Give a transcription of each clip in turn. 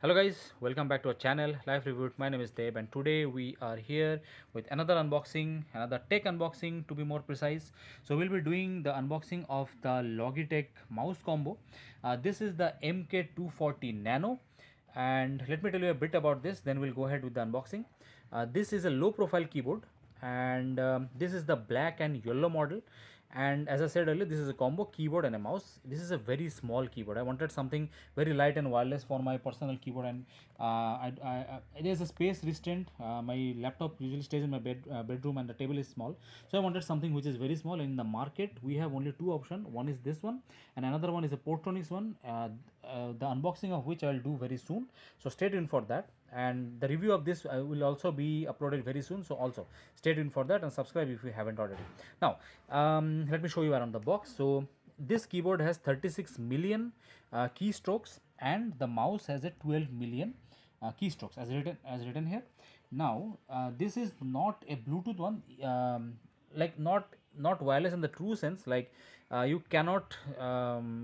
Hello guys, welcome back to our channel Life Review. My name is Deb and today we are here with another unboxing, another tech unboxing to be more precise. So we'll be doing the unboxing of the Logitech mouse combo. This is the MK240 Nano, and let me tell you a bit about this, then we'll go ahead with the unboxing. This is a low profile keyboard, and this is the black and yellow model. And as I said earlier, this is a combo keyboard and a mouse. This is a very small keyboard. I wanted something very light and wireless for my personal keyboard, and it is a space restraint. My laptop usually stays in my bedroom, and the table is small, so I wanted something which is very small. In the market we have only two options. One is this one and another one is a Portronics one, the unboxing of which I will do very soon, so stay tuned for that. And the review of this will also be uploaded very soon, so also stay tuned for that and subscribe if you haven't already. Now let me show you around the box. So this keyboard has 36 million keystrokes, and the mouse has a 12 million keystrokes as written here. Now this is not a Bluetooth one, like not wireless in the true sense. Like you cannot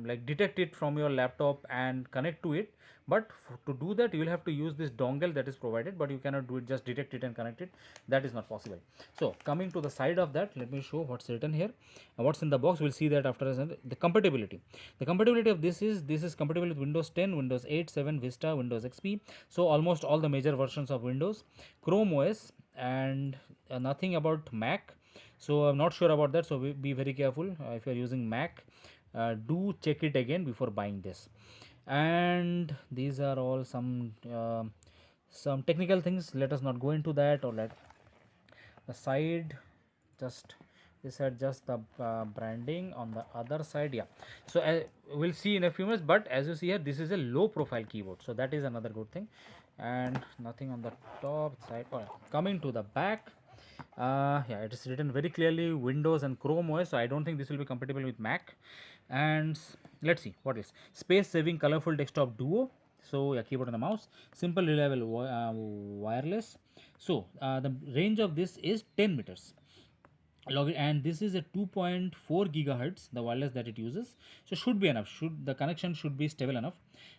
like detect it from your laptop and connect to it, but to do that you will have to use this dongle that is provided, but you cannot do it, just detect it and connect it. That is not possible. So coming to the side of that, let me show what's written here and what's in the box. We'll see that after the compatibility. The compatibility of this is compatible with Windows 10, Windows 8, 7, Vista, Windows XP, so almost all the major versions of Windows, Chrome OS, and nothing about Mac. So I'm not sure about that, so be very careful. If you're using Mac, do check it again before buying this. And these are all some technical things. Let us not go into that, or let the side, just this had just the branding on the other side. Yeah, so we'll see in a few minutes, but as you see here, this is a low profile keyboard, so that is another good thing. And nothing on the top side. All right, coming to the back, yeah, it is written very clearly Windows and Chrome OS, so I don't think this will be compatible with Mac. And let's see what is space saving colorful desktop duo. So yeah, keyboard and the mouse, simple reliable wireless. So the range of this is 10 meters. And this is a 2.4 gigahertz, the wireless that it uses, so should be enough, should the connection should be stable enough.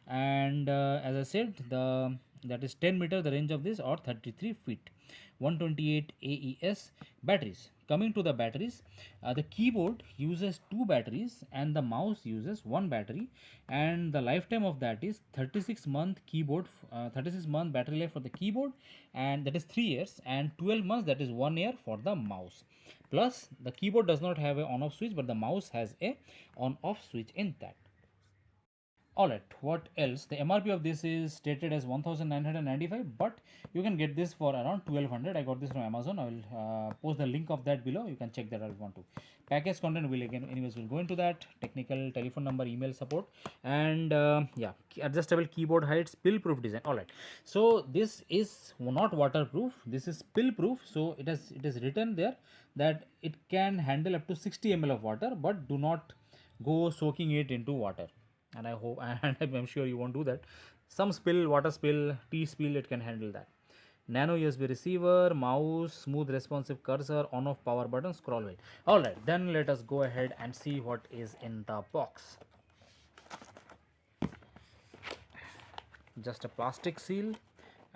And as I said, that is 10 meter the range of this, or 33 feet, 128 AES. Batteries, coming to the batteries, the keyboard uses two batteries and the mouse uses one battery, and the lifetime of that is 36-month keyboard, 36-month battery life for the keyboard, and that is 3 years, and 12 months, that is 1 year for the mouse. Plus the keyboard does not have a on off switch, but the mouse has a on off switch in that. Alright, what else? The MRP of this is stated as 1995, but you can get this for around 1200. I got this from Amazon. I will post the link of that below. You can check that out if you want to. Package content will again, anyways, will go into that. Technical, telephone number, email support, and yeah, adjustable keyboard height, spill proof design. Alright, so this is not waterproof. This is spill proof. So it is written there that it can handle up to 60 ml of water, but do not go soaking it into water. And I hope and I'm sure you won't do that. Some spill, water spill, tea spill, it can handle that. Nano USB receiver, mouse, smooth responsive cursor, on off power button, scroll wheel. Alright, then let us go ahead and see what is in the box. Just a plastic seal,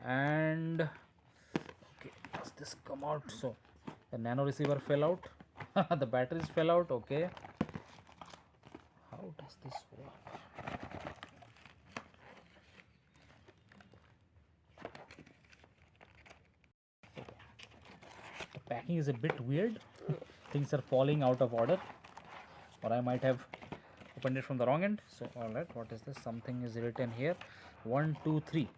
and okay, does this come out? So the Nano receiver fell out, the batteries fell out. Okay, how does this work? Packing is a bit weird. Things are falling out of order, or I might have opened it from the wrong end. So alright, what is this? Something is written here, 1 2 3.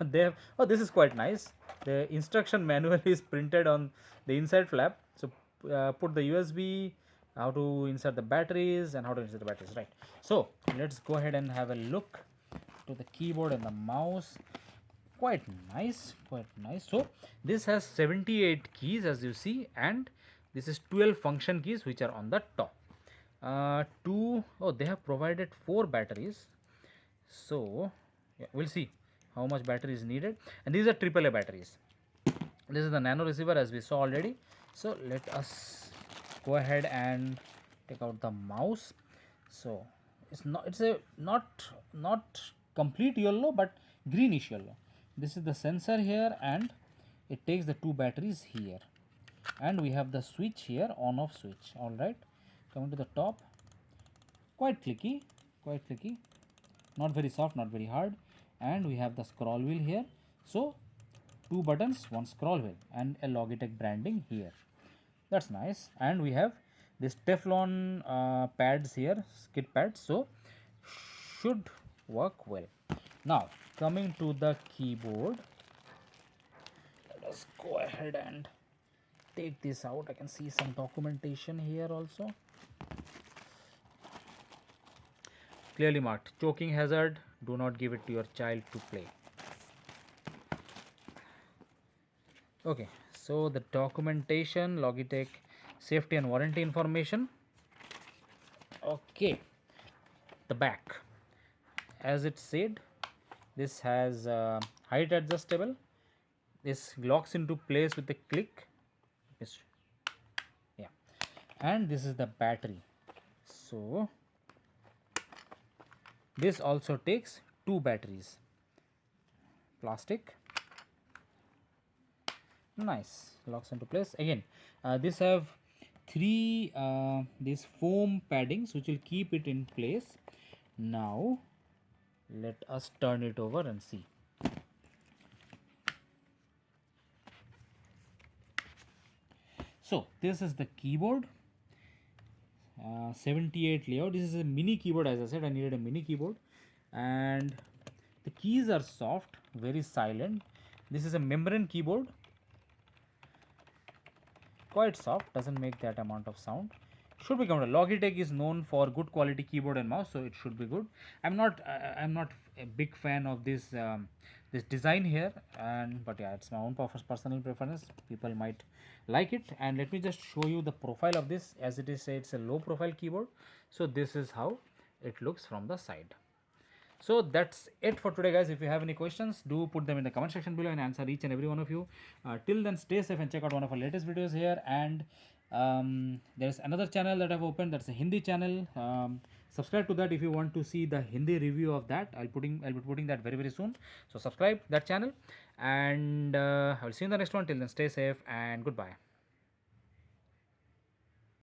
They have, oh, this is quite nice. The instruction manual is printed on the inside flap. So put the USB, how to insert the batteries, and how to insert the batteries, right? So let's go ahead and have a look to the keyboard and the mouse. Quite nice, quite nice. So this has 78 keys, as you see, and this is 12 function keys which are on the top. They have provided 4 batteries, so yeah, we'll see how much battery is needed. And these are AAA batteries. This is the Nano Receiver, as we saw already. So let us go ahead and take out the mouse. So it's a not complete yellow, but greenish yellow. This is the sensor here, and it takes the two batteries here, and we have the switch here, on off switch. All right, coming to the top, quite clicky, not very soft, not very hard. And we have the scroll wheel here, so two buttons, one scroll wheel, and a Logitech branding here. That's nice. And we have this Teflon pads here, skid pads, so should work well. Now coming to the keyboard, let us go ahead and take this out. I can see some documentation here also. Clearly marked, choking hazard, do not give it to your child to play. Okay, so the documentation, Logitech safety and warranty information. Okay, the back, as it said, this has height adjustable. This locks into place with a click. Yeah, and this is the battery. So this also takes two batteries. Plastic, nice, locks into place. Again, this have three these foam paddings which will keep it in place. Now let us turn it over and see. So this is the keyboard, 78 layout. This is a mini keyboard. As I said, I needed a mini keyboard, and the keys are soft, very silent. This is a membrane keyboard, quite soft, doesn't make that amount of sound. Should be comfortable. Logitech is known for good quality keyboard and mouse, so it should be good. I'm not a big fan of this this design here, and but yeah, it's my own personal preference. People might like it. And let me just show you the profile of this. As it is, it's a low profile keyboard, so this is how it looks from the side. So that's it for today, guys. If you have any questions, do put them in the comment section below and answer each and every one of you. Till then, stay safe and check out one of our latest videos here. And there's another channel that I've opened, that's a Hindi channel. Subscribe to that if you want to see the Hindi review of that. I'll be putting that very soon. So subscribe that channel, and I'll see you in the next one. Till then, stay safe and goodbye.